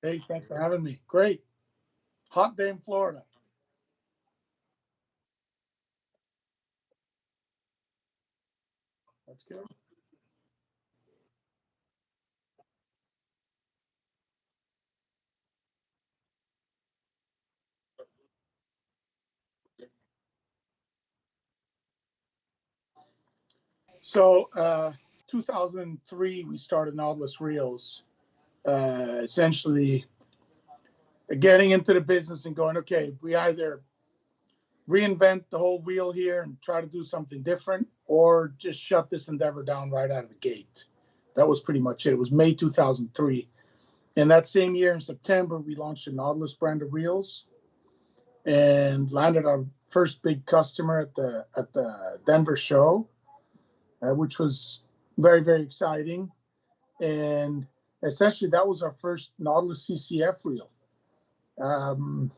Hey, thanks for having me. Great. Hot day in Florida. That's good. So, 2003, we started Nautilus Reels. Essentially, getting into the business and going, okay, we either reinvent the whole wheel here and try to do something different, or just shut this endeavor down right out of the gate. That was pretty much it. It was May 2003. And that same year in September, we launched a Nautilus brand of reels and landed our first big customer at the Denver show, which was very exciting. And essentially, that was our first Nautilus CCF reel. Um,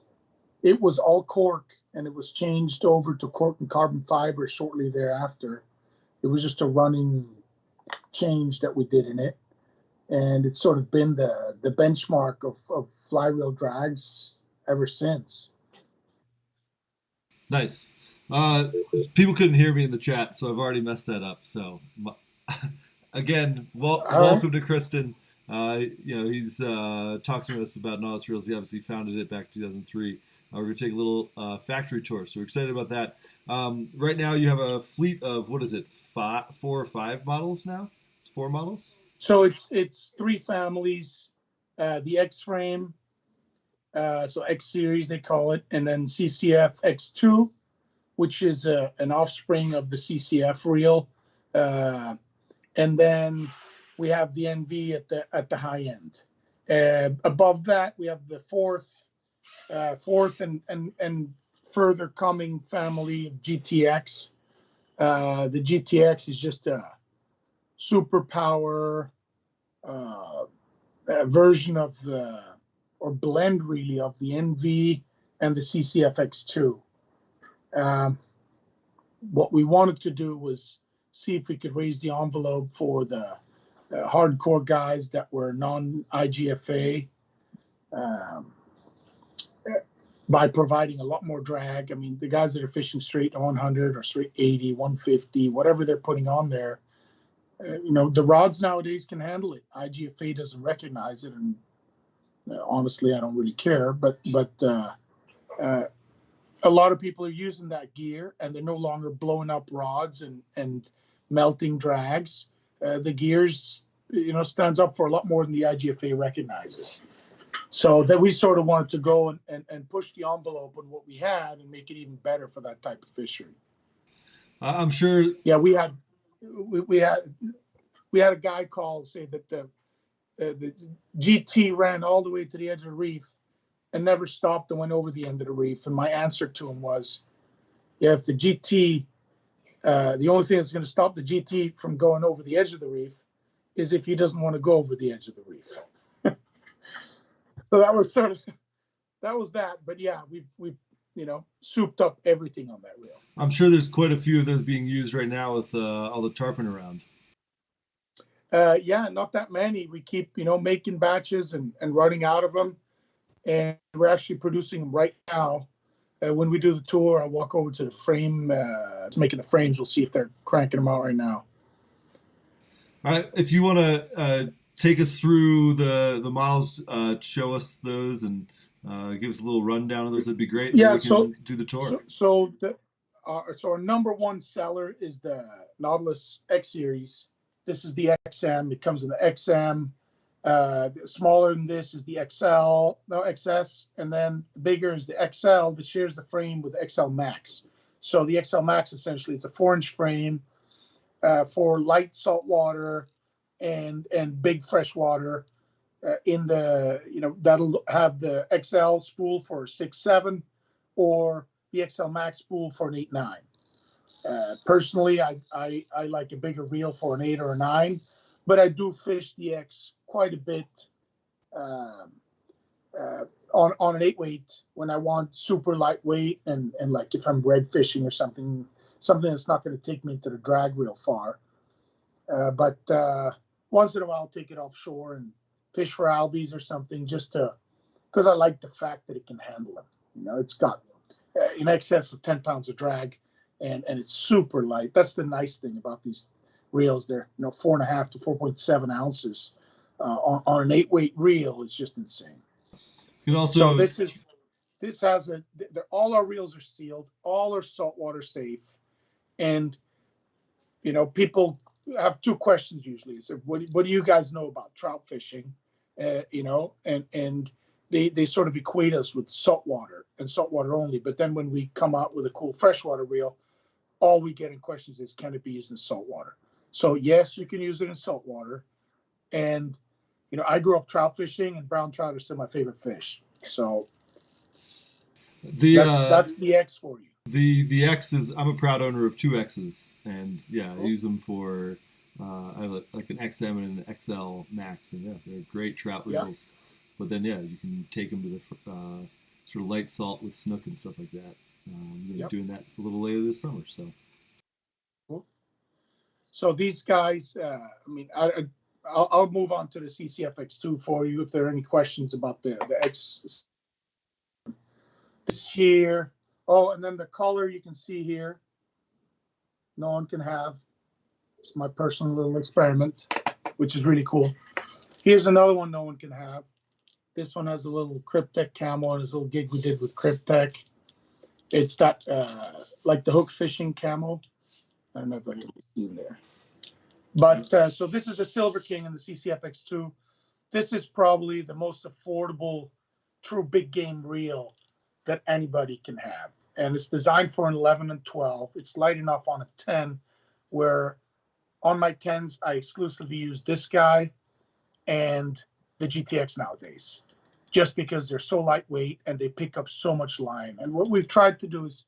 it was all cork, and it was changed over to cork and carbon fiber shortly thereafter. It was just a running change that we did in it, and it's sort of been the benchmark of fly reel drags ever since. Nice. Uh, People couldn't hear me in the chat, so I've already messed that up. So, again, All right. welcome to Kristen. He's talking to us about Nautilus Reels. He obviously founded it back in 2003. We're going to take a little factory tour, so we're excited about that. Right now, you have a fleet of, what is it, four or five models now? It's four models? So it's three families, the X frame, so X series they call it, and then CCFX2, which is an offspring of the CCF reel, uh, and then we have the NV at the high end. Above that, we have the fourth and further coming family of GTX. The GTX is just a superpower uh, version of the or blend really of the NV and the CCFX2. Um, what we wanted to do was see if we could raise the envelope for the hardcore guys that were non-IGFA um, by providing a lot more drag. I mean, the guys that are fishing straight 100 or straight 80, 150, whatever they're putting on there, the rods nowadays can handle it. IGFA doesn't recognize it, and honestly, I don't really care. But uh, a lot of people are using that gear, and they're no longer blowing up rods and melting drags. The gears, stands up for a lot more than the IGFA recognizes. So that we sort of wanted to go and push the envelope on what we had and make it even better for that type of fishery. I'm sure. Yeah, we had a guy call say that the GT ran all the way to the edge of the reef and never stopped and went over the end of the reef. And my answer to him was, yeah, if the GT, the only thing that's going to stop the GT from going over the edge of the reef is if he doesn't want to go over the edge of the reef. So that was sort of that was that. But yeah, we've souped up everything on that reel. I'm sure there's quite a few of those being used right now with all the tarpon around. Yeah, not that many. We keep making batches and running out of them, and we're actually producing them right now. When we do the tour, I'll walk over to the frame, making the frames. We'll see if they're cranking them out right now. All right, if you want to take us through the models, show us those, and give us a little rundown of those, that'd be great. Yeah, We can do the tour. so our number one seller is the Nautilus X Series. This is the XM. It comes in the XM. Smaller than this is the XL, no XS, and then the bigger is the XL that shares the frame with the XL Max. So the XL Max essentially it's a 4-inch frame for light saltwater and big freshwater. In the that'll have the XL spool for 6.7 or the XL Max spool for an 8.9. Personally, I like a bigger reel for an 8 or a 9, but I do fish the X quite a bit um, on an 8 weight when I want super lightweight and like if I'm red fishing or something that's not going to take me into the drag real far. But once in a while, I'll take it offshore fish for albies or something, just to, because I like the fact that it can handle them. You know, it's got in excess of 10 pounds of drag, and it's super light. That's the nice thing about these reels. They're 4.5 to 4.7 ounces on an 8-weight reel. It's just insane. You can also this has all our reels are sealed, all are saltwater safe, and people have two questions usually. So what do you guys know about trout fishing? And they sort of equate us with saltwater and saltwater only. But then when we come out with a cool freshwater reel, all we get in questions is, can it be used in saltwater? So yes, you can use it in saltwater. And I grew up trout fishing, and brown trout are still my favorite fish. So that's the X for you. The X is, I'm a proud owner of 2 X's, and yeah, cool. I use them for I have like an XM and an XL Max, and yeah, they're great trout reels. Yeah. But then yeah, you can take them to the sort of light salt with snook and stuff like that. I'm gonna be doing that a little later this summer. So cool. So these guys, I'll move on to the CCFX2 for you if there are any questions about the X. This here. Oh, and then the color you can see here, no one can have. It's my personal little experiment, which is really cool. Here's another one no one can have. This one has a little Cryptek camo and this little gig we did with Cryptek. It's that like the hook fishing camo. I don't know if I can see in there. But so this is the Silver King and the CCFX2. This is probably the most affordable true big game reel that anybody can have. And it's designed for an 11 and 12. It's light enough on a 10, where on my 10s, I exclusively use this guy and the GTX nowadays, just because they're so lightweight and they pick up so much line. And what we've tried to do is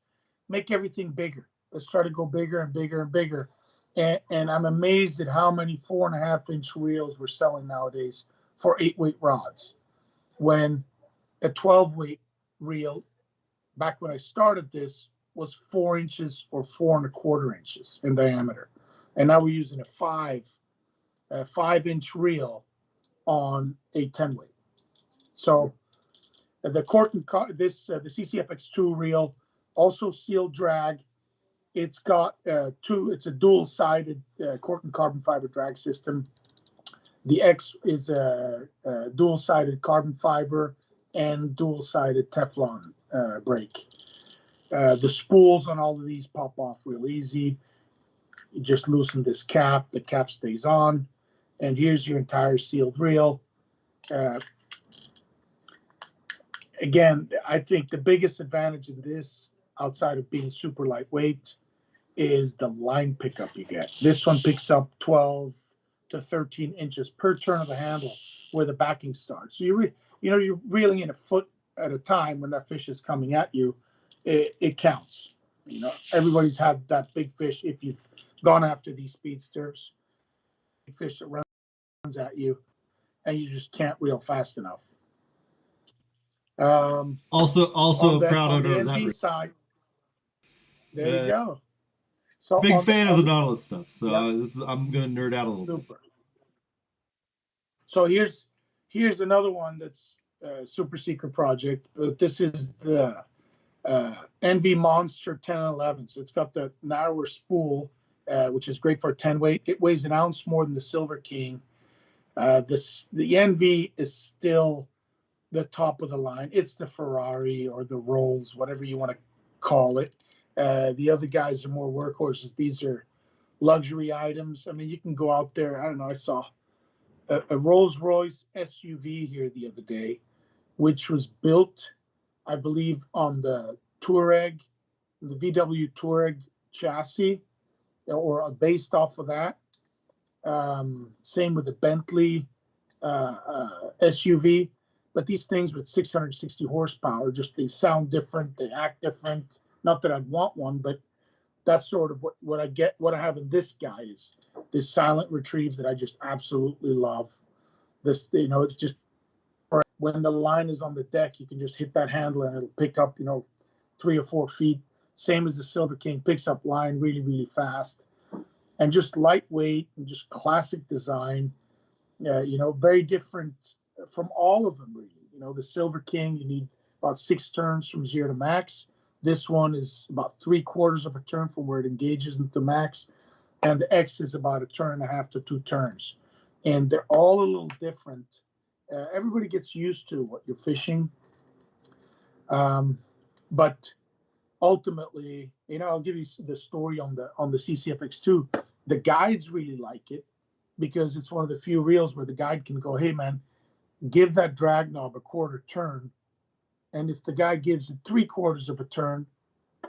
make everything bigger. Let's try to go bigger and bigger and bigger. And I'm amazed at how many 4.5-inch reels we're selling nowadays for 8-weight rods, when a 12-weight reel, back when I started this, was 4 inches or 4.25 inches in diameter. And now we're using a 5-inch reel on a 10-weight. So the the CCFX2 reel, also sealed drag. It's got it's a dual-sided cork and carbon fiber drag system. The X is a dual-sided carbon fiber and dual-sided Teflon brake. The spools on all of these pop off real easy. You just loosen this cap, the cap stays on, and here's your entire sealed reel. Again, I think the biggest advantage in this, outside of being super lightweight, is the line pickup you get. This one picks up 12 to 13 inches per turn of the handle where the backing starts. So you're reeling in a foot at a time when that fish is coming at you. It counts. Everybody's had that big fish. If you've gone after these speedsters, big fish that runs at you, and you just can't reel fast enough. Also a proud owner of that side. There you go. So big fan of the Nautilus stuff. So I'm gonna nerd out a little bit. So here's another one that's a super secret project. But this is the NV Monster 10 and 11. So it's got the narrower spool, which is great for a 10-weight. It weighs an ounce more than the Silver King. The NV is still the top of the line. It's the Ferrari or the Rolls, whatever you want to call it. The other guys are more workhorses. These are luxury items. I mean, you can go out there. I don't know. I saw a Rolls-Royce SUV here the other day, which was built, I believe, on the Touareg, the VW Touareg chassis, or based off of that. Same with the Bentley SUV. But these things with 660 horsepower, they sound different, they act different. Not that I'd want one, but that's sort of what I get. What I have in this guy is this silent retrieve that I just absolutely love. This, it's just, when the line is on the deck, you can just hit that handle and it'll pick up, 3 or 4 feet. Same as the Silver King, picks up line really, really fast. And just lightweight and just classic design. Very different from all of them, really. You know, the Silver King, you need about 6 turns from 0 to max. This one is about 3/4 of a turn from where it engages into max. And the X is about 1.5 to 2 turns. And they're all a little different. Everybody gets used to what you're fishing. But ultimately, you know, I'll give you the story on the CCFX2. The guides really like it because it's one of the few reels where the guide can go, hey man, give that drag knob a 1/4 turn. And if the guy gives it 3/4 of a turn,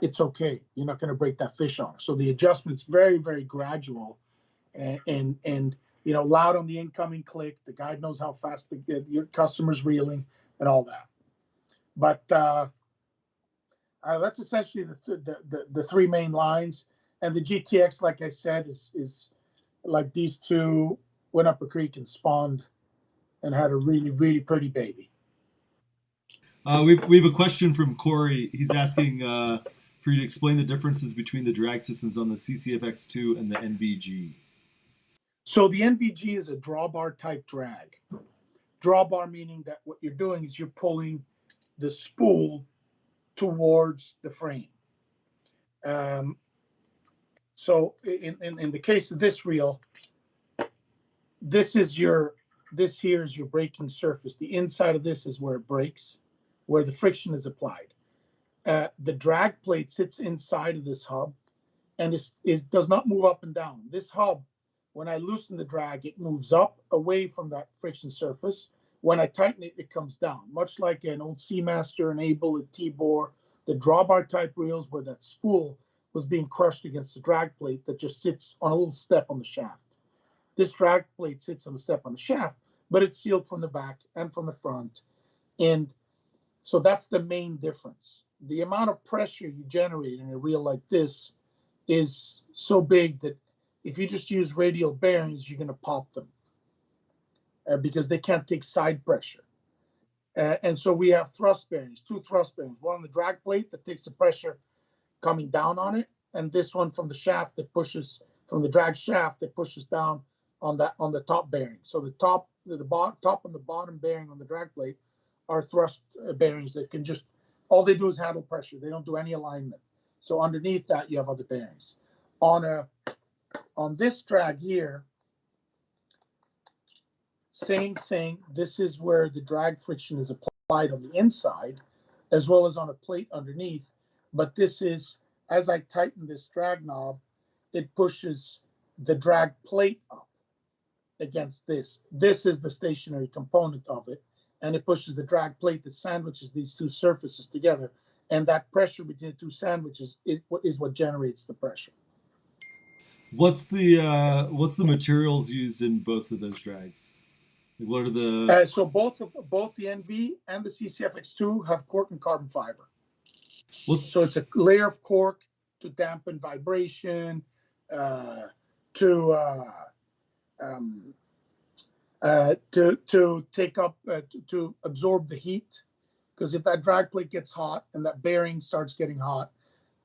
it's okay. You're not going to break that fish off. So the adjustment's very, very gradual, and you know, loud on the incoming click. The guide knows how fast your customer's reeling and all that. But that's essentially the 3 main lines. And the GTX, like I said, is like these two went up a creek and spawned and had a really, really pretty baby. We have a question from Corey. He's asking for you to explain the differences between the drag systems on the CCFX2 and the NVG. So the NVG is a drawbar type drag. Drawbar meaning that what you're doing is you're pulling the spool towards the frame. So in the case of this reel, this here is your braking surface. The inside of this is where it breaks, where the friction is applied. The drag plate sits inside of this hub and does not move up and down. This hub, when I loosen the drag, it moves up away from that friction surface. When I tighten it, it comes down, much like an old Seamaster, an Able, a T-bore, the drawbar type reels where that spool was being crushed against the drag plate that just sits on a little step on the shaft. This drag plate sits on the step on the shaft, but it's sealed from the back and from the front. And so that's the main difference. The amount of pressure you generate in a reel like this is so big that if you just use radial bearings, you're going to pop them because they can't take side pressure. And so we have thrust bearings, 2 thrust bearings, one on the drag plate that takes the pressure coming down on it, and this one from the shaft that pushes, from the drag shaft that pushes down on the top bearing. So the top and the bottom bearing on the drag plate are thrust bearings that can just, all they do is handle pressure. They don't do any alignment. So underneath that, you have other bearings. On this drag here, same thing. This is where the drag friction is applied on the inside, as well as on a plate underneath. But this is, as I tighten this drag knob, it pushes the drag plate up against this. This is the stationary component of it, and it pushes the drag plate that sandwiches these 2 surfaces together. And that pressure between the 2 sandwiches is what generates the pressure. What's the materials used in both of those drags? What are the so both the NV and the CCFX2 have cork and carbon fiber. So it's a layer of cork to dampen vibration, to take up to absorb the heat, because if that drag plate gets hot and that bearing starts getting hot,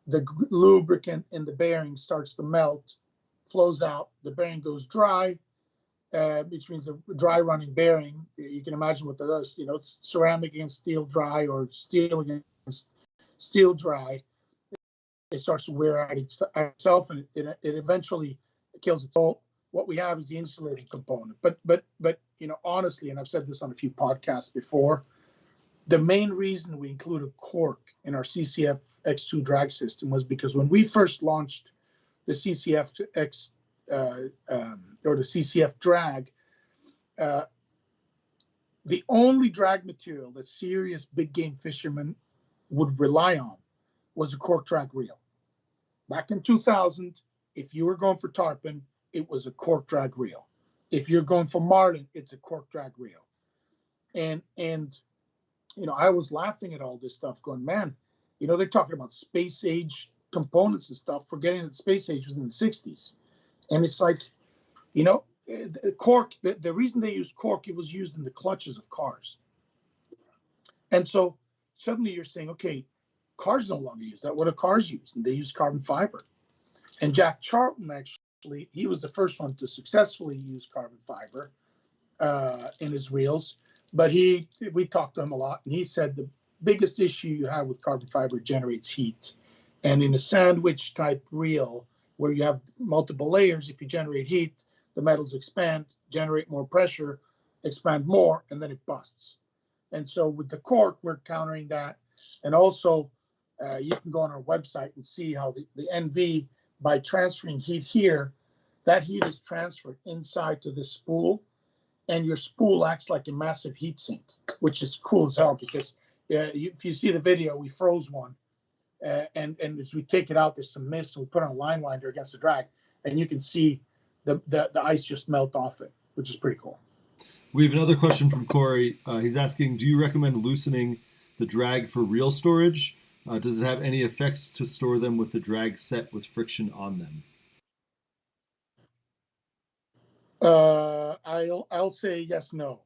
the lubricant in the bearing starts to melt, flows out, the bearing goes dry, which means a dry running bearing. You can imagine what that does. You know, it's ceramic against steel dry or steel against steel dry. It starts to wear out itself, and it eventually kills it. So what we have is the insulating component. But you know, honestly, and I've said this on a few podcasts before, the main reason we included cork in our CCFX2 drag system was because when we first launched the CCFX or the CCF drag, the only drag material that serious big game fishermen would rely on was a cork drag reel. Back in 2000, if you were going for tarpon, it was a cork drag reel. If you're going for marlin, it's a cork drag reel. And you know, I was laughing at all this stuff going, man, you know, they're talking about space age components and stuff, forgetting that space age was in the 60s. And it's like, you know, cork, the reason they used cork, it was used in the clutches of cars. And so suddenly you're saying, okay, cars no longer use that. What do cars use? And they use carbon fiber. And Jack Charlton, actually, he was the first one to successfully use carbon fiber in his reels. But we talked to him a lot, and he said the biggest issue you have with carbon fiber generates heat. And in a sandwich type reel where you have multiple layers, if you generate heat, the metals expand, generate more pressure, expand more, and then it busts. And so with the cork, we're countering that. And also, you can go on our website and see how the NV, by transferring heat here, that heat is transferred inside to the spool, and your spool acts like a massive heat sink, which is cool as hell because if you see the video, we froze one. And as we take it out, there's some mist, and we put on a line winder against the drag, and you can see the ice just melt off it, which is pretty cool. We have another question from Corey. He's asking, do you recommend loosening the drag for reel storage? Does it have any effect to store them with the drag set with friction on them? I'll say yes, no.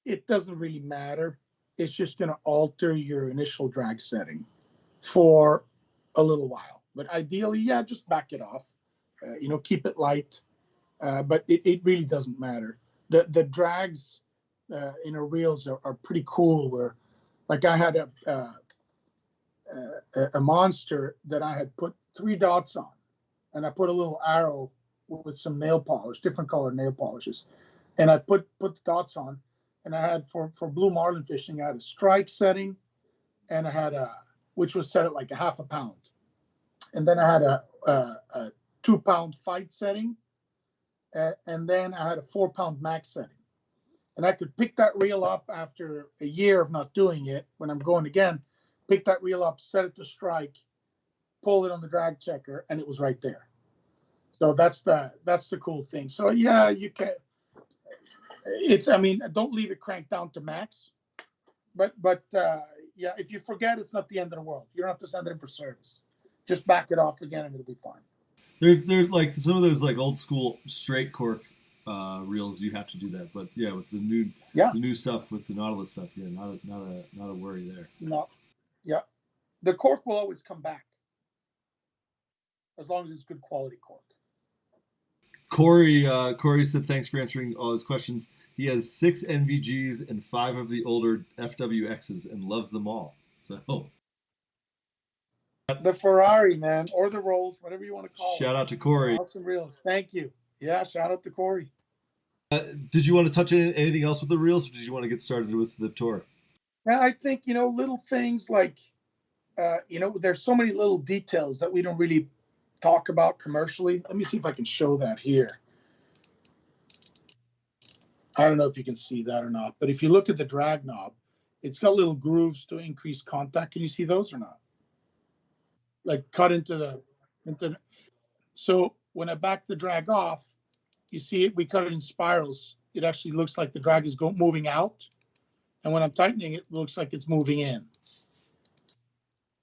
It doesn't really matter. It's just going to alter your initial drag setting for a little while. But ideally, yeah, just back it off. Keep it light. But it really doesn't matter. The drags in our reels are pretty cool. Where, like, I had a monster that I had put 3 dots on, and I put a little arrow with some nail polish, different color nail polishes, and I put the dots on, and I had for blue marlin fishing, I had a strike setting, and I had which was set at like a half a pound, and then I had a 2-pound fight setting, and then I had a 4-pound max setting. And I could pick that reel up after a year of not doing it. When I'm going again, pick that reel up, set it to strike, pull it on the drag checker, and it was right there. So that's the cool thing. So yeah, you can. Don't leave it cranked down to max, but yeah, if you forget, it's not the end of the world. You don't have to send it in for service. Just back it off again, and it'll be fine. They're like some of those like old school straight cork reels. You have to do that, but yeah, with the new stuff with the Nautilus stuff, yeah, not a worry there. No, yeah, the cork will always come back as long as it's good quality cork. Corey said thanks for answering all his questions. He has 6 NVGs and 5 of the older FWXs and loves them all. So the Ferrari, man, or the Rolls, whatever you want to call it. Shout out to Corey. Awesome reels. Thank you. Yeah, shout out to Corey. Did you want to touch anything else with the reels, or did you want to get started with the tour? Yeah, I think, little things like, there's so many little details that we don't really talk about commercially. Let me see if I can show that here. I don't know if you can see that or not, but if you look at the drag knob, it's got little grooves to increase contact. Can you see those or not? Like cut into so when I back the drag off, you see it, we cut it in spirals. It actually looks like the drag is moving out. And when I'm tightening, it looks like it's moving in.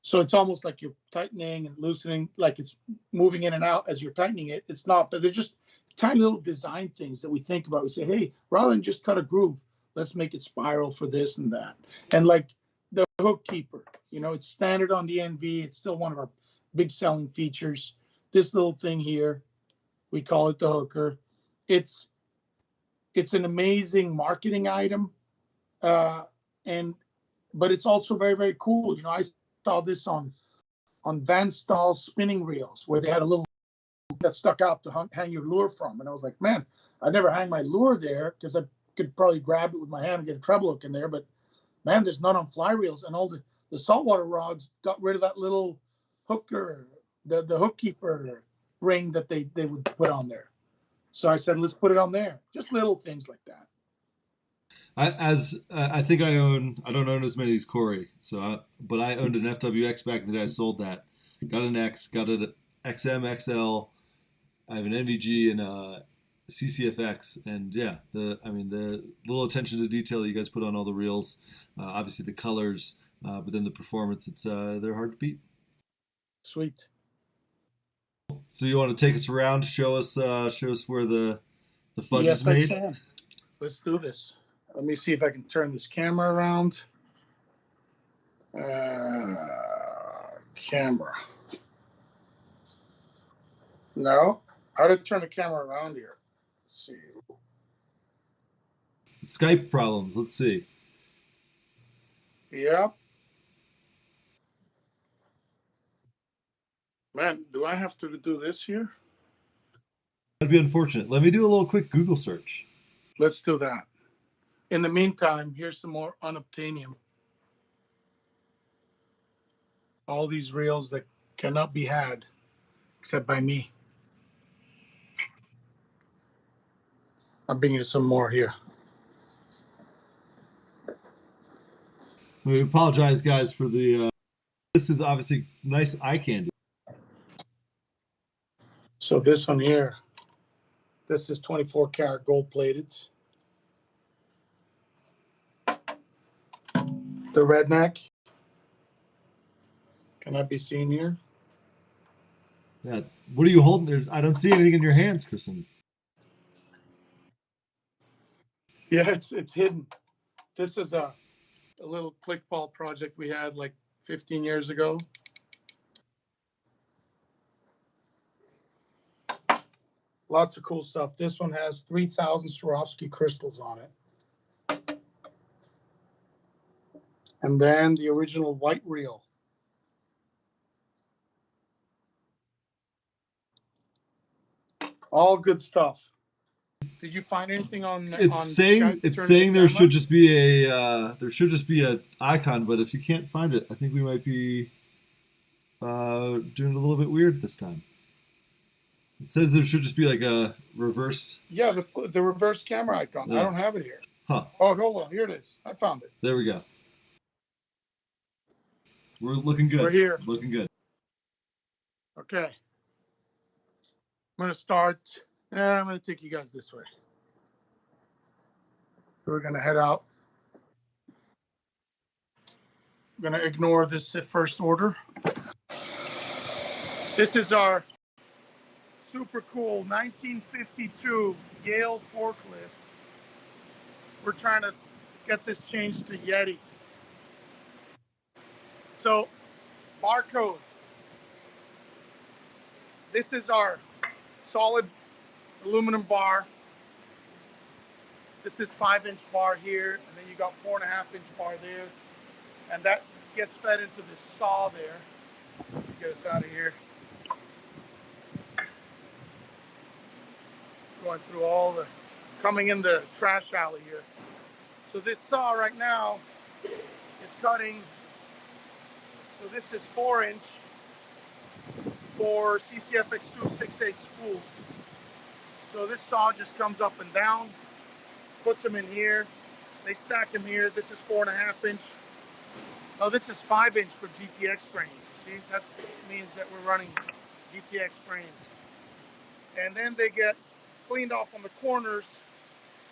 So it's almost like you're tightening and loosening, like it's moving in and out as you're tightening it. It's not, but they're just tiny little design things that we think about. We say, hey, rather than just cut a groove, let's make it spiral for this and that. And like the hook keeper, it's standard on the NV. It's still one of our big selling features. This little thing here, we call it the hooker. It's an amazing marketing item. But it's also very, very cool. I saw this on Van Staal spinning reels where they had a little that stuck out to hang your lure from. And I was like, man, I never hang my lure there because I could probably grab it with my hand and get a treble hook in there. But man, there's none on fly reels. And all the saltwater rods got rid of that little hooker, the hook keeper ring that they would put on there. So I said, let's put it on there. Just little things like that. I think I don't own as many as Corey, but I owned an FWX back in the day. I sold that, got an X, got an XM, XL. I have an NVG and a CCFX, and yeah, the little attention to detail you guys put on all the reels, obviously the colors, but then the performance, they're hard to beat. Sweet. So you want to take us around, show us where the fudge is made? Yes, I can. Let's do this. Let me see if I can turn this camera around. Camera. No, how to turn the camera around here? Let's see. Skype problems. Let's see. Yeah. Man, do I have to do this here? That'd be unfortunate. Let me do a little quick Google search. Let's do that. In the meantime, here's some more Unobtainium. All these reels that cannot be had except by me. I'm bringing you some more here. We apologize, guys, for the. This is obviously nice eye candy. So this one here, this is 24 karat gold plated. The redneck cannot be seen here. Yeah. What are you holding? I don't see anything in your hands, Kristen. Yeah, it's hidden. This is a little click ball project we had like 15 years ago. Lots of cool stuff. This one has 3,000 Swarovski crystals on it. And then the original white reel. All good stuff. Did you find anything on Skype? It's saying there should just be a icon, but if you can't find it, I think we might be doing it a little bit weird this time. It says there should just be like a reverse. Yeah, the reverse camera icon. Yeah. I don't have it here. Huh. Oh, hold on. Here it is. I found it. There we go. We're looking good. We're here. Looking good. Okay. I'm going to start. I'm going to take you guys this way. We're going to head out. I'm going to ignore this first order. This is our super cool 1952 Yale forklift. We're trying to get this changed to Yeti. So, barcode. This is our solid aluminum bar. This is 5-inch bar here, and then you got 4.5-inch bar there, and that gets fed into this saw there. Get us out of here. Going through coming in the trash alley here. So this saw right now is cutting. So this is 4-inch for CCFX2 6/8 spools. So this saw just comes up and down, puts them in here. They stack them here. This is 4.5-inch. Oh, this is 5-inch for GTX frames. See, that means that we're running GTX frames. And then they get cleaned off on the corners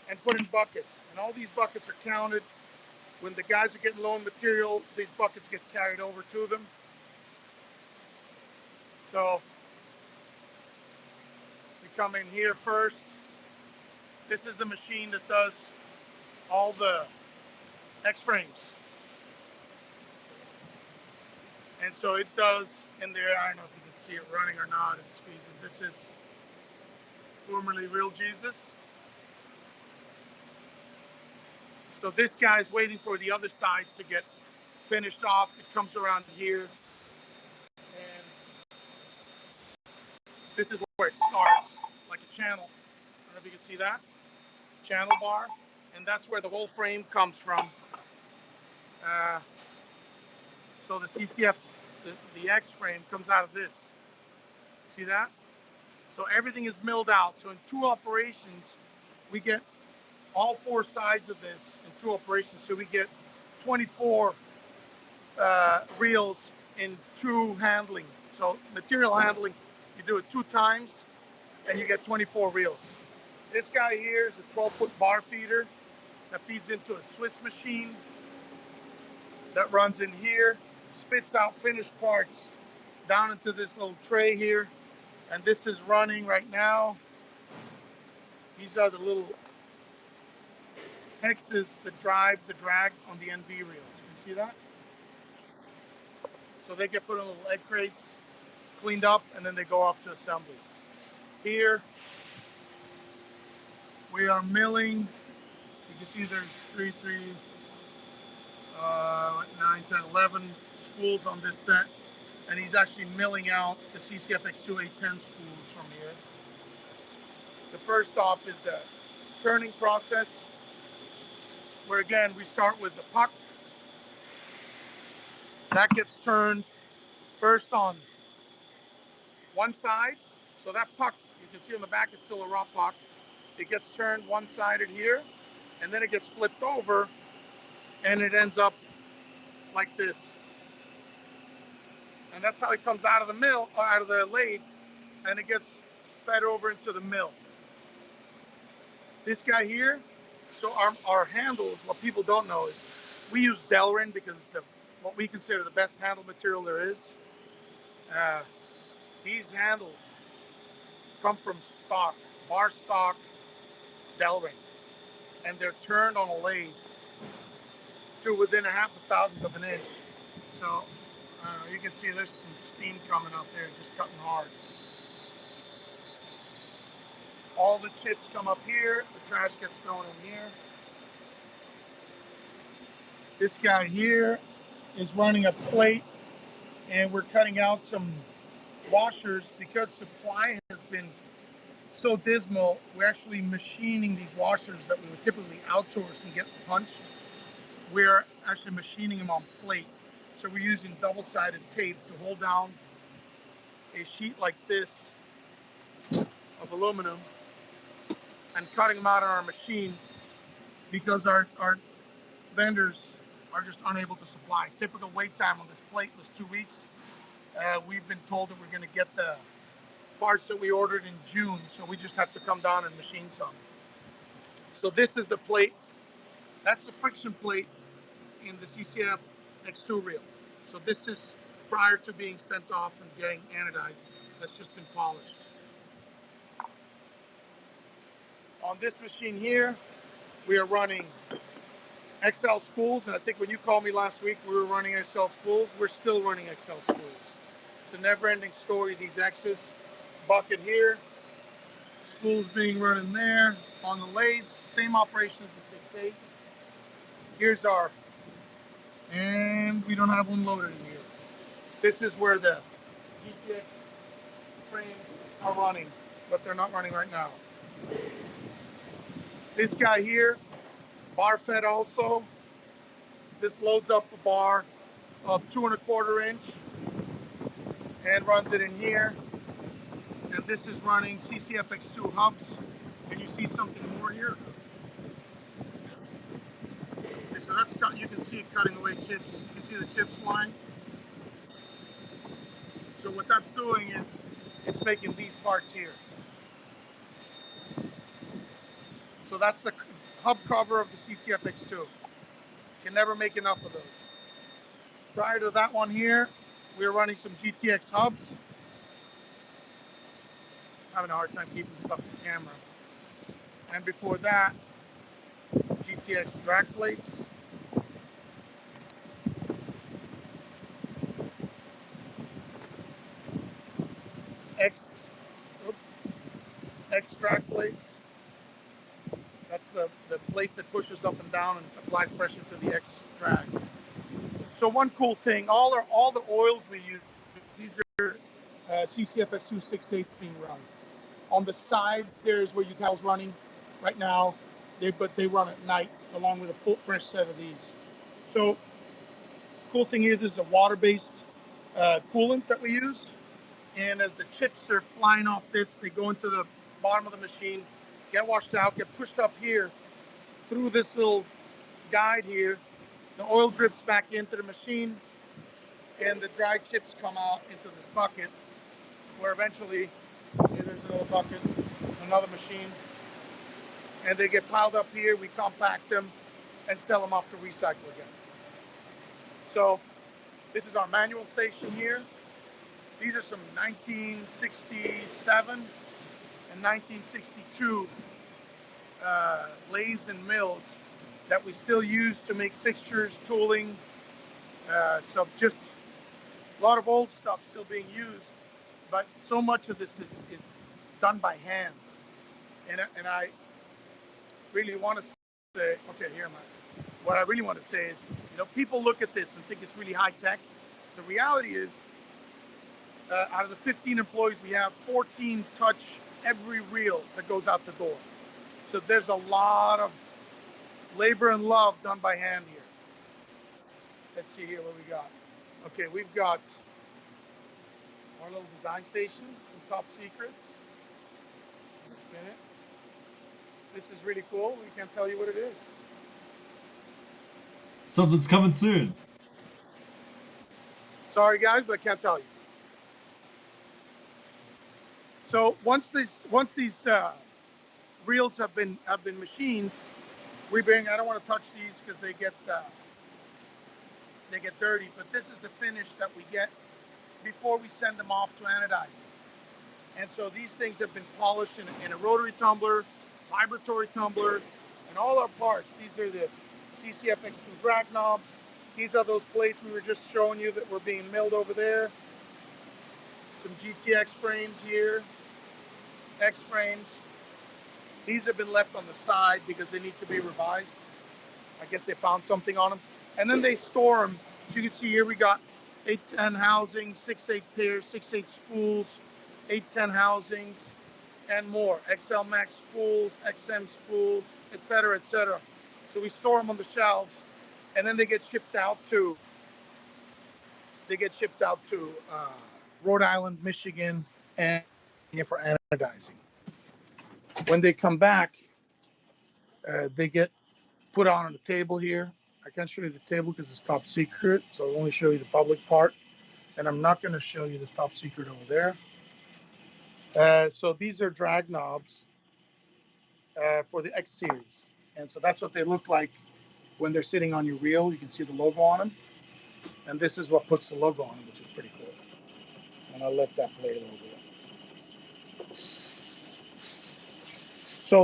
and put in buckets. And all these buckets are counted. When the guys are getting low in material, these buckets get carried over to them. So we come in here first. This is the machine that does all the X-frames. And so it does in there, I don't know if you can see it running or not, it's squeezing. This is formerly Real Jesus. So this guy's waiting for the other side to get finished off. It comes around here. And this is where it starts, like a channel. I don't know if you can see that. Channel bar. And that's where the whole frame comes from. So the CCF, the X frame comes out of this. See that? So everything is milled out. So in 2 operations, we get all 4 sides of this in 2 operations. So we get 24 reels in 2 handling. So material handling, you do it 2 times and you get 24 reels. This guy here is a 12-foot bar feeder that feeds into a Swiss machine that runs in here, spits out finished parts down into this little tray here. And this is running right now. These are the little hexes that drive the drag on the NV reels. You see that? So they get put in little egg crates, cleaned up, and then they go off to assembly. Here, we are milling You can see there's 9, 10, 11 spools on this set. And he's actually milling out the CCFX2 810 spools from here. The first stop is the turning process, where again we start with the puck. That gets turned first on one side. So that puck, you can see on the back, it's still a raw puck. It gets turned one-sided here, and then it gets flipped over, and it ends up like this. And that's how it comes out of the mill, or out of the lathe, and it gets fed over into the mill. This guy here, so our handles, what people don't know is we use Delrin because it's what we consider the best handle material there is. These handles come from stock, bar stock Delrin, and they're turned on a lathe to within a half a thousandth of an inch. So you can see there's some steam coming out there, just cutting hard. All the chips come up here, the trash gets thrown in here. This guy here is running a plate, and we're cutting out some washers because supply has been so dismal. We're actually machining these washers that we would typically outsource and get punched. We're actually machining them on plate. So we're using double-sided tape to hold down a sheet like this of aluminum and cutting them out on our machine because our vendors are just unable to supply. Typical wait time on this plate was 2 weeks. We've been told that we're going to get the parts that we ordered in June, so we just have to come down and machine some. So this is the plate. That's the friction plate in the CCFX2 reel. So this is prior to being sent off and getting anodized. That's just been polished. On this machine here, we are running XL spools, and I think when you called me last week, we were running XL spools. We're still running XL spools. It's a never-ending story, these X's. Bucket here, spools being run in there, on the lathe, same operation as the 6.8. Here's our, and we don't have one loaded in here. This is where the GTX frames are running, but they're not running right now. This guy here, bar fed also. This loads up a bar of 2¼ inch and runs it in here. And this is running CCFX2 hubs. And you see something more here. Okay, so that's cut. You can see it cutting away chips. You can see the chips flying. So what that's doing is it's making these parts here. So that's the hub cover of the CCFX2. Can never make enough of those. Prior to that one here, we were running some GTX hubs. Having a hard time keeping stuff in the camera. And before that, GTX drag plates. X drag plates. That's the plate that pushes up and down and applies pressure to the X drag. So one cool thing, all the oils we use, these are CCFX2 6.8 being run. On the side, there's where you can tell is running right now, but they run at night along with a full fresh set of these. So cool thing here, this is a water-based coolant that we use. And as the chips are flying off this, they go into the bottom of the machine, get washed out, get pushed up here through this little guide here. The oil drips back into the machine, and the dried chips come out into this bucket, where eventually there's another bucket, another machine, and they get piled up here. We compact them and sell them off to recycle again. So this is our manual station here. These are some 1967 and 1962 lathes and mills that we still use to make fixtures, tooling. So just a lot of old stuff still being used, but so much of this is done by hand. And I really want to say, okay, here, what I really want to say is, people look at this and think it's really high tech. The reality is, out of the 15 employees we have, 14 touch every reel that goes out the door. So there's a lot of labor and love done by hand here. Let's see here what we got. Okay, we've got our little design station, some top secrets. Spin it. This is really cool. We can't tell you what it is. Something's coming soon. Sorry guys, but I can't tell you. So once these reels have been machined, we bring. I don't want to touch these because they get dirty. But this is the finish that we get before we send them off to anodizing. And so these things have been polished in a rotary tumbler, vibratory tumbler, and all our parts. These are the CCFX2 drag knobs. These are those plates we were just showing you that were being milled over there. Some GTX frames here, X frames. These have been left on the side because they need to be revised. I guess they found something on them. And then they store them. So you can see here we got 810 housings, 6/8 pairs, 6/8 spools, 810 housings, and more. XL Max spools, XM spools, etc., etc. So we store them on the shelves, and then they get shipped out to Rhode Island, Michigan, and for anodizing. When they come back, they get put on the table here. I can't show you the table because it's top secret, so I'll only show you the public part, and I'm not going to show you the top secret over there. So these are drag knobs for the X Series, and so that's what they look like when they're sitting on your reel. You can see the logo on them, and this is what puts the logo on them, which is pretty cool. And I'll let that play a little bit. So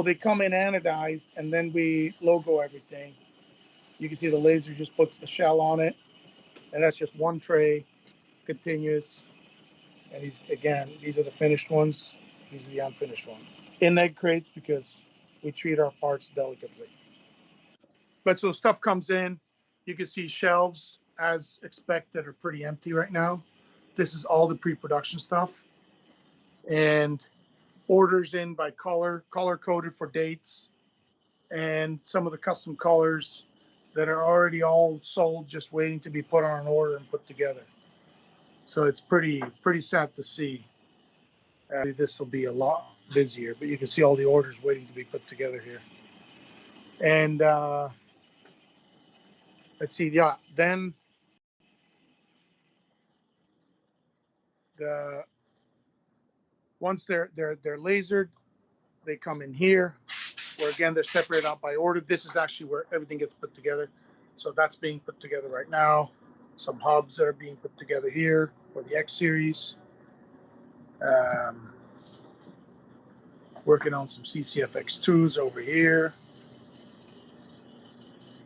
they come in anodized, and then we logo everything. You can see the laser just puts the shell on it, and that's just one tray, continuous. And these are the finished ones. These are the unfinished ones. In egg crates because we treat our parts delicately. But so stuff comes in. You can see shelves, as expected, are pretty empty right now. This is all the pre-production stuff. And orders in by color coded for dates, and some of the custom colors that are already all sold, just waiting to be put on an order and put together. So it's pretty sad to see. This will be a lot busier, but you can see all the orders waiting to be put together here. And let's see, yeah. Then once they're lasered, they come in here, where again they're separated out by order. This is actually where everything gets put together. So that's being put together right now. Some hubs that are being put together here for the X Series. Working on some CCFX2s over here.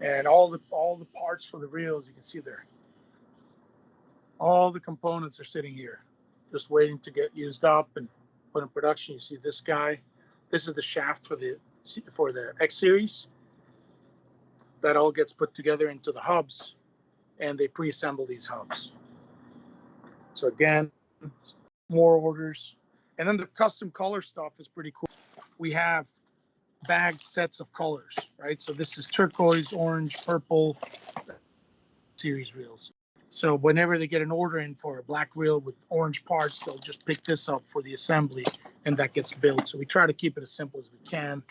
And all the parts for the reels, you can see there. All the components are sitting here, just waiting to get used up and put in production. You see this guy. This is the shaft for the X Series. That all gets put together into the hubs, and they pre-assemble these hubs. So again, more orders. And then the custom color stuff is pretty cool. We have bagged sets of colors, right? So this is turquoise, orange, purple series reels. So whenever they get an order in for a black reel with orange parts, they'll just pick this up for the assembly, and that gets built. So we try to keep it as simple as we can.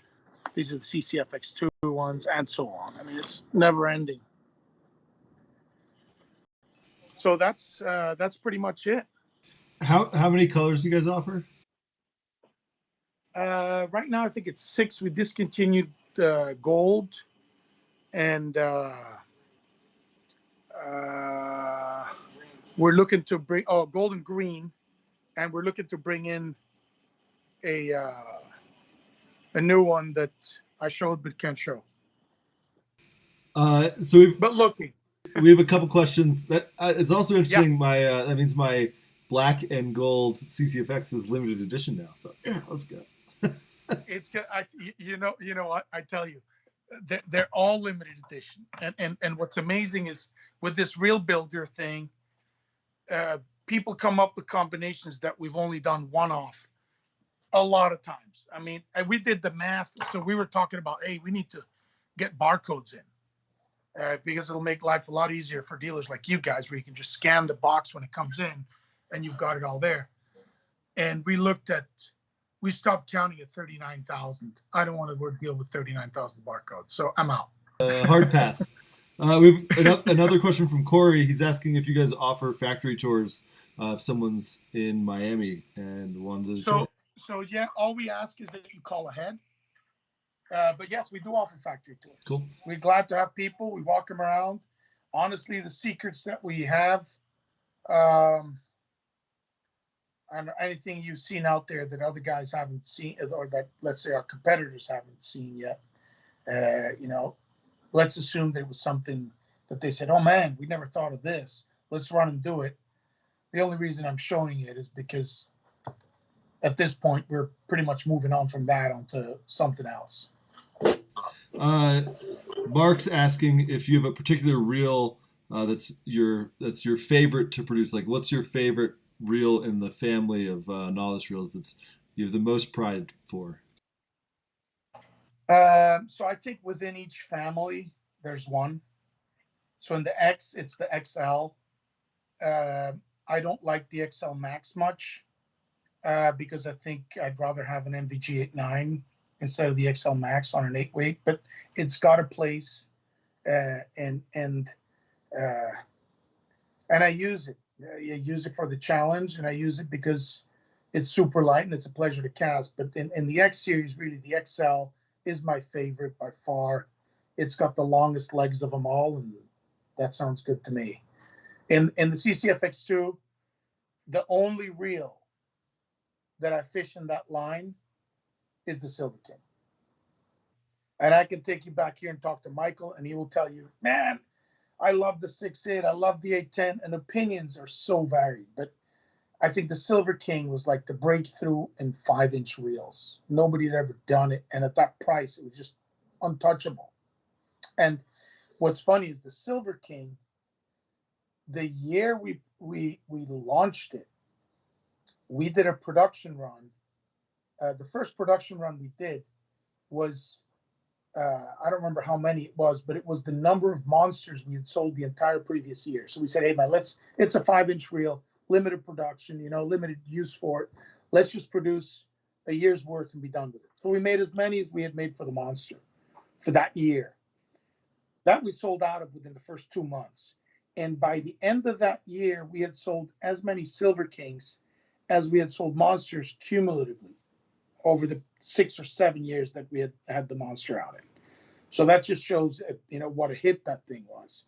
These are the CCFX2 ones, and so on. I mean, it's never ending. So that's pretty much it. How many colors do you guys offer? Right now, I think it's 6. We discontinued gold and we're looking to bring gold and green, and we're looking to bring in a new one that I showed but can't show. But looking. We have a couple questions. That it's also interesting. Yeah. That means my black and gold CCFX is limited edition now. So yeah, let's go. It's you know what I tell you. they're all limited edition. And what's amazing is with this reel builder thing, people come up with combinations that we've only done one off a lot of times. I mean, we did the math. So we were talking about, hey, we need to get barcodes in because it'll make life a lot easier for dealers like you guys, where you can just scan the box when it comes in and you've got it all there. And we stopped counting at 39,000. I don't want to deal with 39,000 barcodes, so I'm out. Hard pass. We've another question from Corey. He's asking if you guys offer factory tours if someone's in Miami and wants to. So yeah, all we ask is that you call ahead. But yes, we do offer factory tours. Cool. We're glad to have people. We walk them around. Honestly, the secrets that we have, and anything you've seen out there that other guys haven't seen, or that, let's say, our competitors haven't seen yet, let's assume there was something that they said, oh man, we never thought of this. Let's run and do it. The only reason I'm showing it is because at this point, we're pretty much moving on from that onto something else. Mark's asking if you have a particular reel that's your favorite to produce. Like, what's your favorite reel in the family of Nautilus reels that's you have the most pride for? So I think within each family, there's one. So in the X, it's the XL. I don't like the XL Max much because I think I'd rather have an NVG 8.9 instead of the XL Max on an 8-weight. But it's got a place, and I use it. I use it for the challenge, and I use it because it's super light and it's a pleasure to cast. But in the X series, really, the XL is my favorite by far. It's got the longest legs of them all, and that sounds good to me. In the CCFX2, the only reel that I fish in that line is the Silver King. And I can take you back here and talk to Michael, and he will tell you, man, I love the 6.8, I love the 8.10, and opinions are so varied. But I think the Silver King was like the breakthrough in 5-inch reels. Nobody had ever done it. And at that price, it was just untouchable. And what's funny is the Silver King, the year we launched it, we did a production run. The first production run we did was, I don't remember how many it was, but it was the number of monsters we had sold the entire previous year. So we said, hey, man, it's a 5-inch reel, limited production, limited use for it. Let's just produce a year's worth and be done with it. So we made as many as we had made for the monster for that year. That we sold out of within the first 2 months. And by the end of that year, we had sold as many Silver Kings as we had sold monsters cumulatively over the 6 or 7 years that we had the monster out in. So that just shows, what a hit that thing was.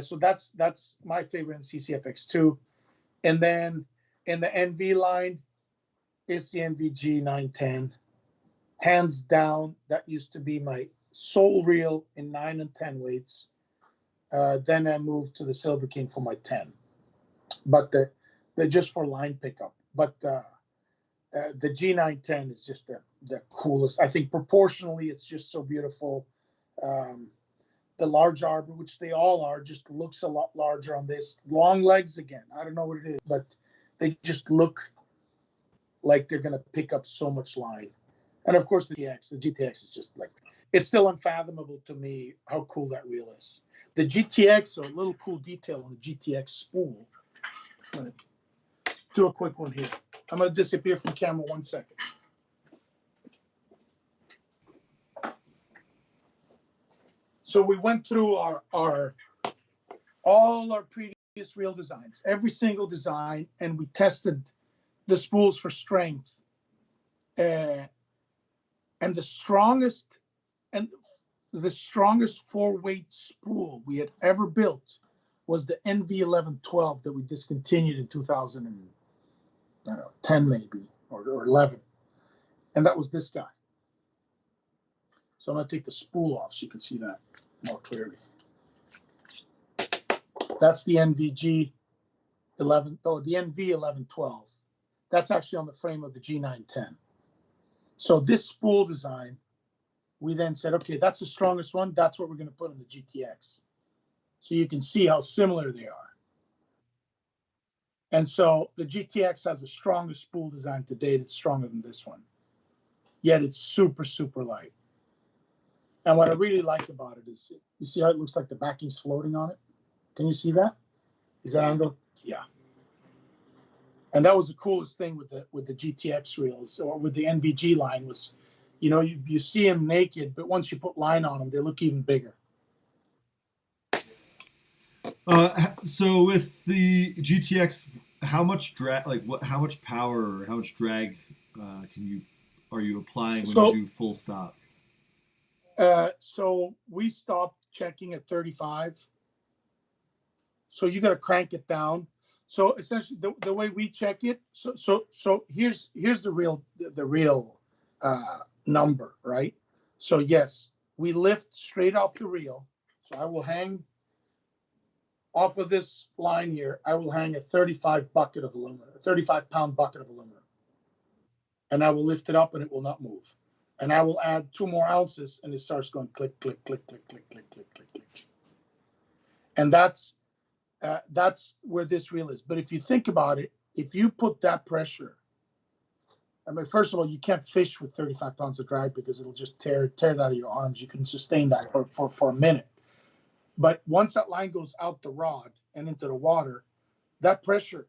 So that's my favorite in CCFX2. And then in the NV line, it's the NVG 910. Hands down, that used to be my sole reel in 9 and 10 weights. Then I moved to the Silver King for my 10. But they're just for line pickup. But the G910 is just the coolest. I think proportionally, it's just so beautiful. The large arbor, which they all are, just looks a lot larger on this. Long legs again. I don't know what it is, but they just look like they're going to pick up so much line. And of course, the GTX is just like, it's still unfathomable to me how cool that reel is. The GTX, so a little cool detail on the GTX spool. I'm going to do a quick one here. I'm going to disappear from camera 1 second. So we went through all our previous reel designs, every single design, and we tested the spools for strength. And the strongest 4-weight spool we had ever built was the NV1112 that we discontinued in 2010 maybe, or 11. And that was this guy. So I'm going to take the spool off so you can see that more clearly. That's the NVG 11, the NV1112. That's actually on the frame of the G910. So this spool design we then said, okay, that's the strongest one. That's what we're going to put on the GTX. So you can see how similar they are. And so the GTX has the strongest spool design to date. It's stronger than this one. Yet it's super, super light. And what I really like about it is, you see how it looks like the backing's floating on it? Can you see that? Is that angle? Yeah. And that was the coolest thing with the GTX reels, or with the NVG line, was, you know, you see them naked, but once you put line on them, they look even bigger. So with the GTX, how much drag, how much power or how much drag are you applying when you do full stop? So we stopped checking at 35. So you got to crank it down. So essentially, the way we check it, so here's the real number, right? So yes, we lift straight off the reel. So I will hang off of this line here. I will hang a 35 bucket of aluminum, a 35-pound bucket of aluminum, and I will lift it up, and it will not move. And I will add 2 more ounces, and it starts going click, click, click, click, click, click, click, click, click. And that's where this reel is. But if you think about it, if you put that pressure, I mean, first of all, you can't fish with 35 pounds of drag because it'll just tear it out of your arms. You can sustain that for a minute. But once that line goes out the rod and into the water, that pressure,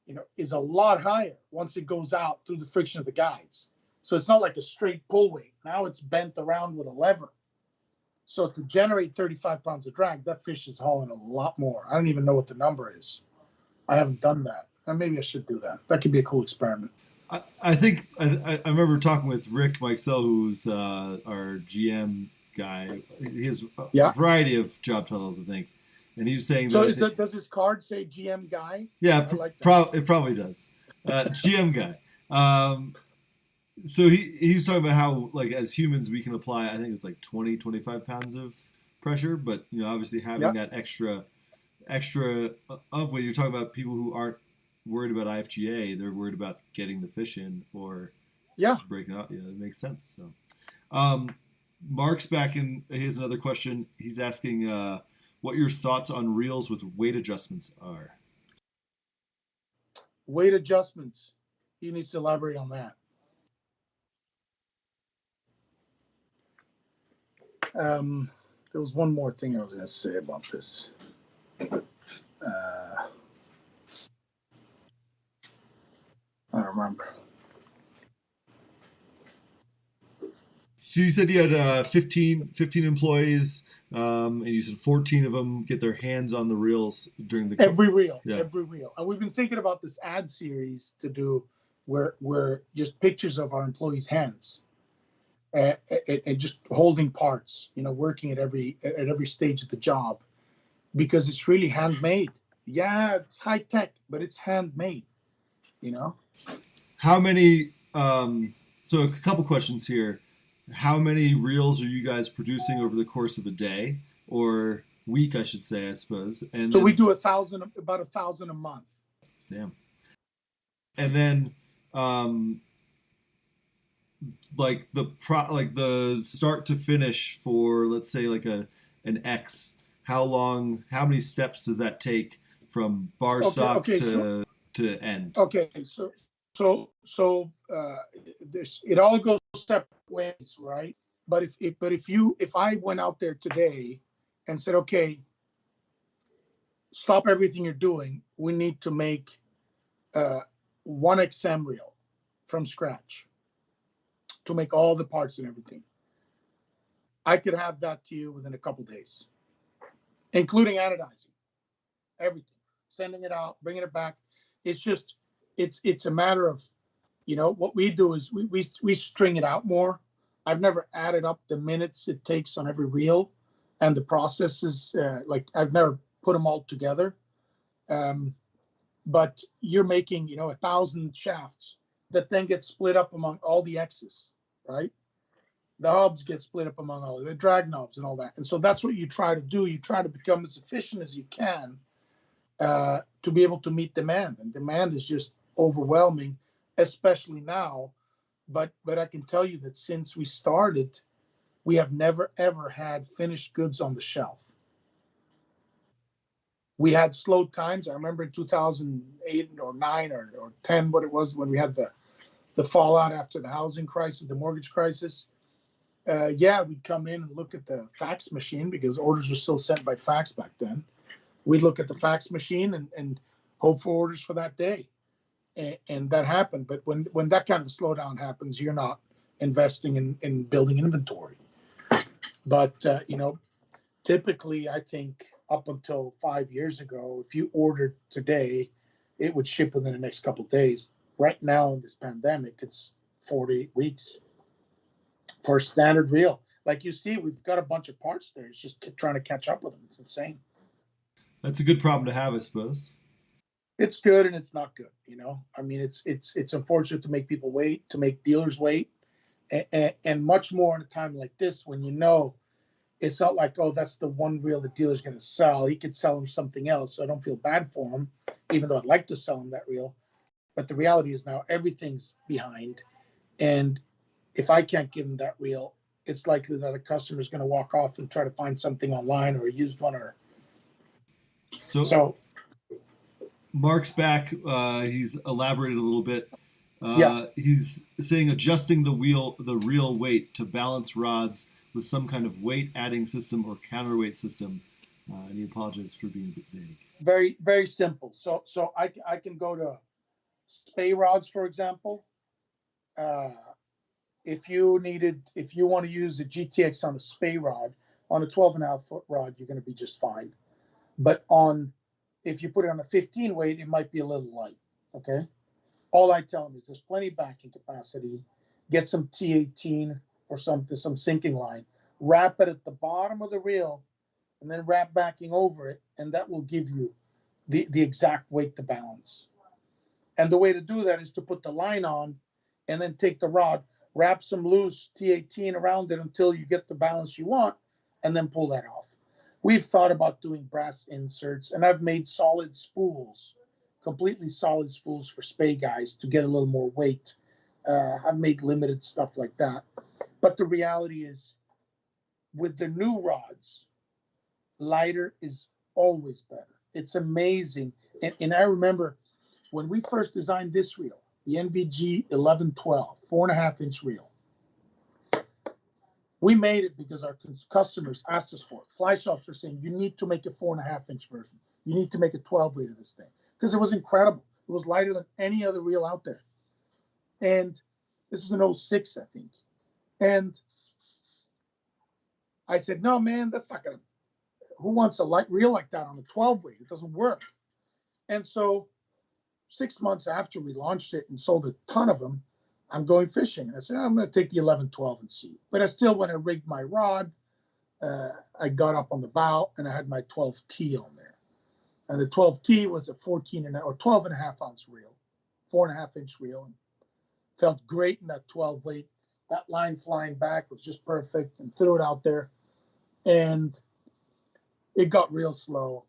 you know, is a lot higher once it goes out through the friction of the guides. So it's not like a straight pull weight. Now it's bent around with a lever. So to generate 35 pounds of drag, that fish is hauling a lot more. I don't even know what the number is. I haven't done that. And maybe I should do that. That could be a cool experiment. I think I remember talking with Rick Mikesell, who's our GM guy. He has a variety of job titles, I think. And he was saying so does his card say GM guy? Yeah, it probably does. GM guy. So he was talking about how, like, as humans we can apply, I think it's like 20, 25 pounds of pressure, but, you know, obviously having that extra of, when you're talking about people who aren't worried about IFGA, they're worried about getting the fish in or breaking out. Yeah, it makes sense. So Mark's back in. Here's another question. He's asking what your thoughts on reels with weight adjustments are. Weight adjustments. He needs to elaborate on that. There was one more thing I was going to say about this. I don't remember. So you said you had 15 employees, and you said 14 of them get their hands on the reels during the every reel. And we've been thinking about this ad series to do where just pictures of our employees' hands. And just holding parts, you know, working at every stage of the job, because it's really handmade. Yeah, it's high tech, but it's handmade, you know. How many? So a couple questions here. How many reels are you guys producing over the course of a day or week, I should say, I suppose? And so we do about 1,000 a month. Damn. And then, like the start to finish for, let's say, like an X, how many steps does that take from bar stock to end? Okay, so it all goes separate ways, right? But if I went out there today and said, okay, stop everything you're doing, we need to make one XM reel from scratch to make all the parts and everything, I could have that to you within a couple days, including anodizing, everything, sending it out, bringing it back. It's just, it's a matter of, you know, what we do is we string it out more. I've never added up the minutes it takes on every reel and the processes. Like, I've never put them all together. But you're making, you know, 1,000 shafts that then get split up among all the X's, right? The hubs get split up among all the drag knobs and all that. And so that's what you try to do. You try to become as efficient as you can to be able to meet demand. And demand is just overwhelming, especially now. But I can tell you that since we started, we have never ever had finished goods on the shelf. We had slow times. I remember in 2008 or 9 or 10, what it was, when we had the fallout after the housing crisis, the mortgage crisis. Yeah, we'd come in and look at the fax machine because orders were still sent by fax back then. We'd look at the fax machine and hope for orders for that day. And that happened. But when that kind of a slowdown happens, you're not investing in building inventory. But, typically, I think up until 5 years ago, if you ordered today, it would ship within the next couple of days. Right now in this pandemic, it's 48 weeks for a standard reel. Like you see, we've got a bunch of parts there. It's just trying to catch up with them. It's insane. That's a good problem to have, I suppose. It's good and it's not good. I mean, it's unfortunate to make people wait, to make dealers wait, and much more in a time like this when it's not like, oh, that's the one reel the dealer's going to sell. He could sell him something else, so I don't feel bad for him, even though I'd like to sell him that reel. But the reality is now everything's behind, and if I can't give him that reel, it's likely that a customer is going to walk off and try to find something online or a used one. So Mark's back. He's elaborated a little bit. Yeah. He's saying adjusting the reel weight to balance rods with some kind of weight adding system or counterweight system. And he apologizes for being a bit vague. Very, very simple. So I can go to spay rods, for example. If you want to use a GTX on a spay rod, on a 12.5-foot rod, you're going to be just fine. But if you put it on a 15 weight, it might be a little light. Okay. All I tell them is there's plenty of backing capacity. Get some T18 or some sinking line. Wrap it at the bottom of the reel, and then wrap backing over it, and that will give you the exact weight to balance. And the way to do that is to put the line on, and then take the rod, wrap some loose T18 around it until you get the balance you want, and then pull that off. We've thought about doing brass inserts, and I've made solid spools, completely solid spools for spay guys to get a little more weight. I've made limited stuff like that. But the reality is, with the new rods, lighter is always better. It's amazing. And I remember when we first designed this reel, the NVG 1112, 4.5-inch reel. We made it because our customers asked us for it. Fly shops were saying, you need to make a 4.5-inch version. You need to make a 12 weight of this thing. Because it was incredible. It was lighter than any other reel out there. And this was an 06, I think. And I said, no, man, that's not going to, who wants a light reel like that on a 12 weight? It doesn't work. And so 6 months after we launched it and sold a ton of them, I'm going fishing. And I said, I'm going to take the 11-12 and see. But I still, when I rigged my rod, I got up on the bow and I had my 12T on there. And the 12T was a 12.5 ounce reel, 4.5-inch reel. And felt great in that 12 weight. That line flying back was just perfect, and threw it out there. And it got real slow.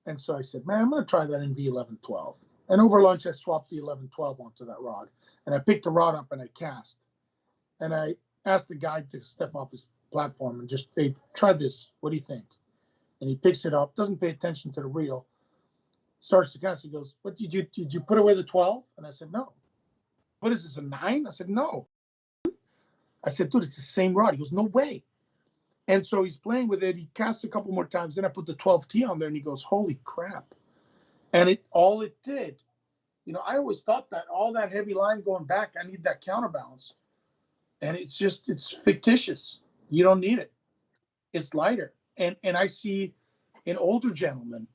And so I said, man, I'm going to try that NV 11-12. And over lunch, I swapped the 11-12 onto that rod. And I picked the rod up and I cast. And I asked the guy to step off his platform and just, hey, try this. What do you think? And he picks it up, doesn't pay attention to the reel, starts to cast. He goes, what did you put away the 12? And I said, no. What is this, a 9? I said, no. I said, dude, it's the same rod. He goes, no way. And so he's playing with it. He casts a couple more times. Then I put the 12T on there and he goes, holy crap. And all it did, I always thought that all that heavy line going back, I need that counterbalance. And it's fictitious. You don't need it. It's lighter. And I see in older gentlemen,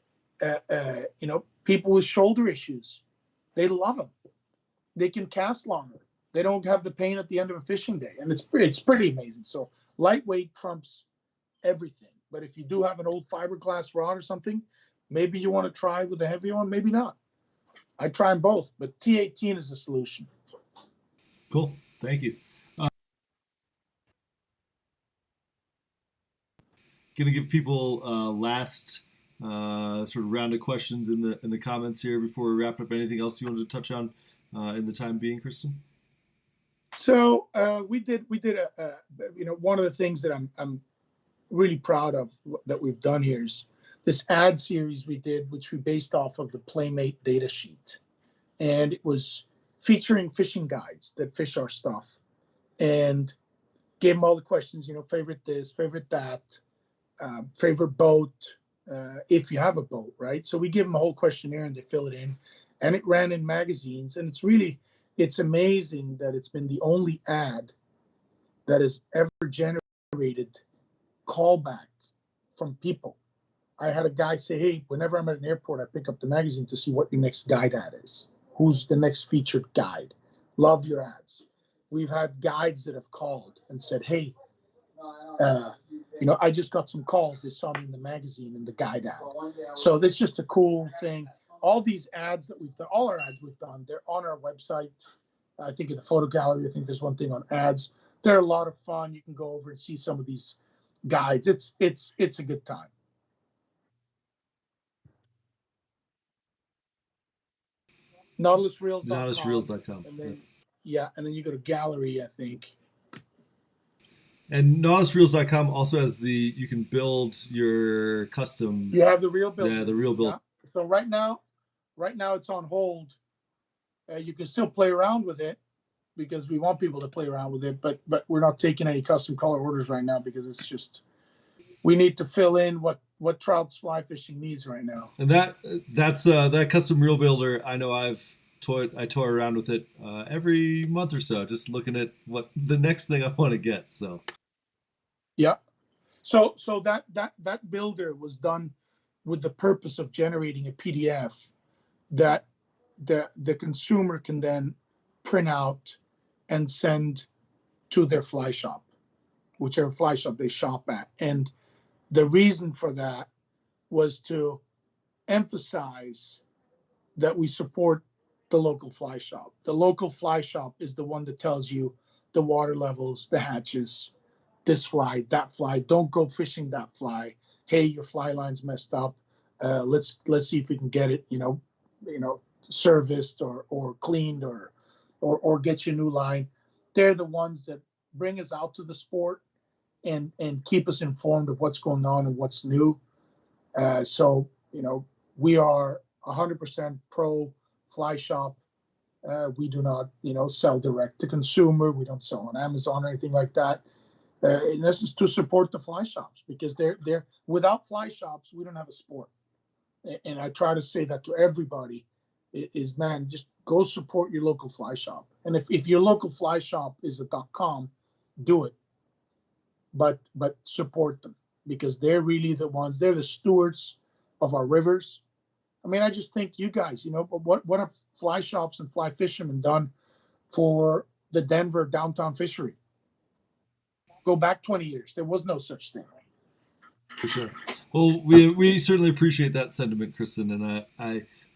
people with shoulder issues, they love them. They can cast longer. They don't have the pain at the end of a fishing day. And it's pretty amazing. So lightweight trumps everything. But if you do have an old fiberglass rod or something, maybe you want to try with a heavy one, maybe not. I try them both, but T18 is the solution. Cool. Thank you. Going to give people last sort of round of questions in the comments here before we wrap up. Anything else you wanted to touch on in the time being, Kristen? So we did one of the things that I'm really proud of that we've done here is this ad series we did, which we based off of the Playmate data sheet, and it was featuring fishing guides that fish our stuff, and gave them all the questions, favorite this, favorite that, favorite boat, if you have a boat, right? So we give them a whole questionnaire and they fill it in, and it ran in magazines, and it's amazing that it's been the only ad that has ever generated callback from people. I had a guy say, hey, whenever I'm at an airport, I pick up the magazine to see what your next guide ad is. Who's the next featured guide? Love your ads. We've had guides that have called and said, hey, I just got some calls. They saw me in the magazine in the guide ad. So that's just a cool thing. All these ads that we've done, all our ads we've done, they're on our website. I think in the photo gallery, I think there's one thing on ads. They're a lot of fun. You can go over and see some of these guides. It's a good time. NautilusReels.com. NautilusReels.com. And then, and then you go to gallery, I think. And NautilusReels.com also has you can build your custom. You have the reel build. Yeah, the reel build. Yeah. So right now it's on hold. You can still play around with it because we want people to play around with it, but we're not taking any custom color orders right now because it's just we need to fill in what trout's fly fishing needs right now. And that's that custom reel builder. I know I toy around with it every month or so, just looking at what the next thing I want to get. So yeah, so that builder was done with the purpose of generating a PDF that the consumer can then print out and send to their fly shop, whichever fly shop they shop at. And the reason for that was to emphasize that we support the local fly shop. The local fly shop is the one that tells you the water levels, the hatches, this fly, that fly. Don't go fishing that fly. Hey, your fly line's messed up. Let's see if we can get it, serviced or cleaned or get you a new line. They're the ones that bring us out to the sport and keep us informed of what's going on and what's new. So we are 100% pro fly shop. We do not sell direct to consumer. We don't sell on Amazon or anything like that. In essence, to support the fly shops, because they're without fly shops, we don't have a sport. And I try to say that to everybody is, man, just go support your local fly shop. And if your local fly shop is a .com, do it. But support them because they're really the ones, they're the stewards of our rivers. I mean, I just think you guys, what have fly shops and fly fishermen done for the Denver downtown fishery? Go back 20 years. There was no such thing. For sure. Well, we certainly appreciate that sentiment, Kristen. And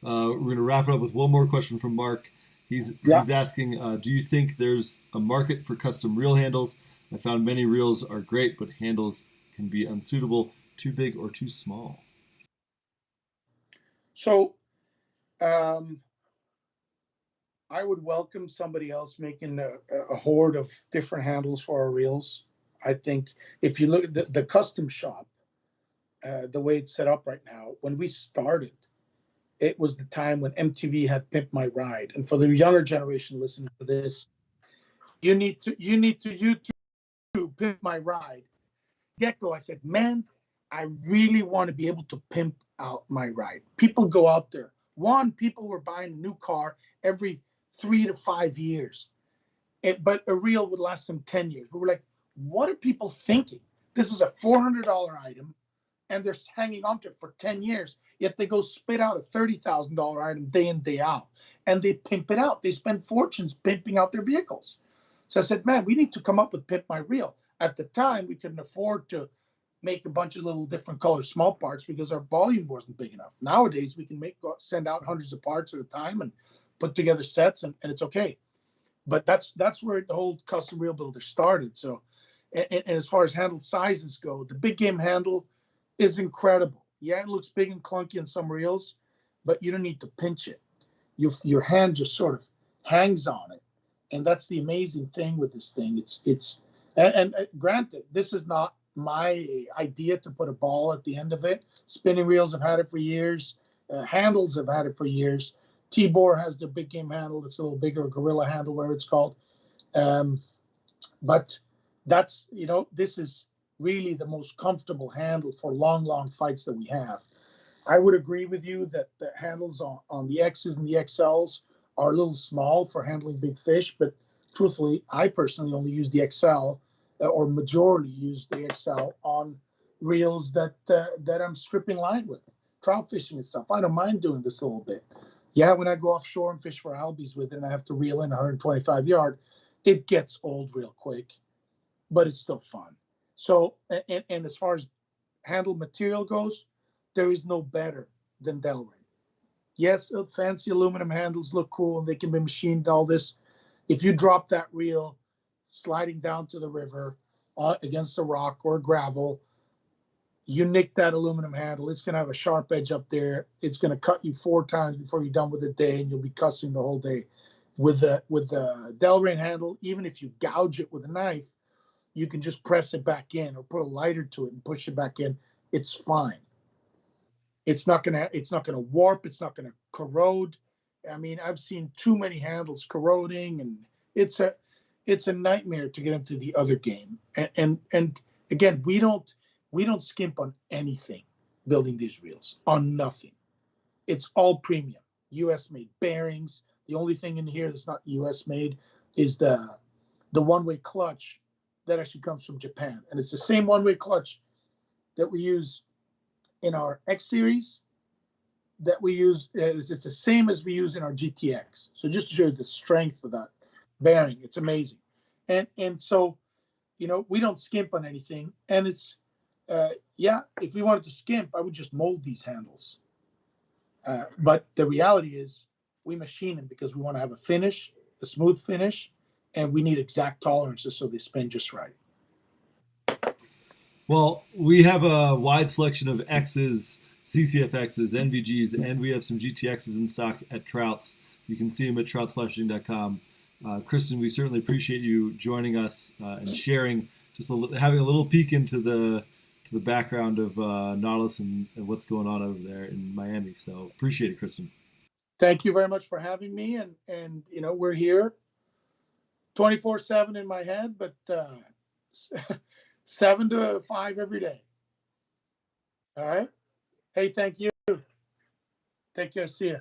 we're going to wrap it up with one more question from Mark. He's asking, do you think there's a market for custom reel handles? I found many reels are great, but handles can be unsuitable, too big or too small. So I would welcome somebody else making a horde of different handles for our reels. I think if you look at the custom shop, the way it's set up right now, when we started, it was the time when MTV had Pimp My Ride. And for the younger generation listening to this, you need to YouTube Pimp My Ride. Get-go, I said, man, I really want to be able to pimp out my ride. People go out there. People were buying a new car every 3 to 5 years. But a reel would last them 10 years. We were like, what are people thinking? This is a $400 item, and they're hanging on to it for 10 years. Yet they go spit out a $30,000 item day in, day out, and they pimp it out. They spend fortunes pimping out their vehicles. So I said, man, we need to come up with Pimp My Reel. At the time, we couldn't afford to make a bunch of little different color small parts because our volume wasn't big enough. Nowadays, we can send out hundreds of parts at a time and put together sets, and it's okay. But that's where the whole custom reel builder started. So, and as far as handle sizes go, the big game handle is incredible. Yeah, it looks big and clunky in some reels, but you don't need to pinch it. Your hand just sort of hangs on it, And that's the amazing thing with this thing. And granted, this is not my idea to put a ball at the end of it. Spinning reels have had it for years. Handles have had it for years. T-Bore has the big game handle. It's a little bigger, gorilla handle, whatever it's called. But that's, this is really the most comfortable handle for long fights that we have. I would agree with you that the handles on the X's and the XLs are a little small for handling big fish, but truthfully, I personally only use the XL, or majority use the XL on reels that I'm stripping line with, trout fishing and stuff. I don't mind doing this a little bit. Yeah, when I go offshore and fish for albies with it and I have to reel in 125 yard, it gets old real quick, but it's still fun. So, and as far as handle material goes, there is no better than Delrin. Yes, fancy aluminum handles look cool and they can be machined, all this. If you drop that reel sliding down to the river against a rock or gravel, you nick that aluminum handle, it's going to have a sharp edge up there. It's going to cut you 4 times before you're done with the day, and you'll be cussing the whole day. With the Delrin handle, even if you gouge it with a knife, you can just press it back in or put a lighter to it and push it back in. It's fine. It's not gonna warp. It's not gonna corrode. I mean, I've seen too many handles corroding, and it's a nightmare to get into the other game. And again, we don't skimp on anything building these reels, on nothing. It's all premium, U.S. made bearings. The only thing in here that's not U.S. made is the one-way clutch that actually comes from Japan, and it's the same one-way clutch that we use in our X Series, that we use. It's the same as we use in our GTX. So just to show you the strength of that bearing, it's amazing. And so, we don't skimp on anything. And it's, if we wanted to skimp, I would just mold these handles. But the reality is we machine them because we want to have a smooth finish, and we need exact tolerances so they spin just right. Well, we have a wide selection of X's, CCFXs, NVGs, and we have some GTXs in stock at Trouts. You can see them at troutsfishing.com. Kristen, we certainly appreciate you joining us and sharing, having a little peek into the background of Nautilus and what's going on over there in Miami. So appreciate it, Kristen. Thank you very much for having me. And we're here 24/7 in my head, but 7 to 5 every day. All right. Hey, thank you. Take care. See you.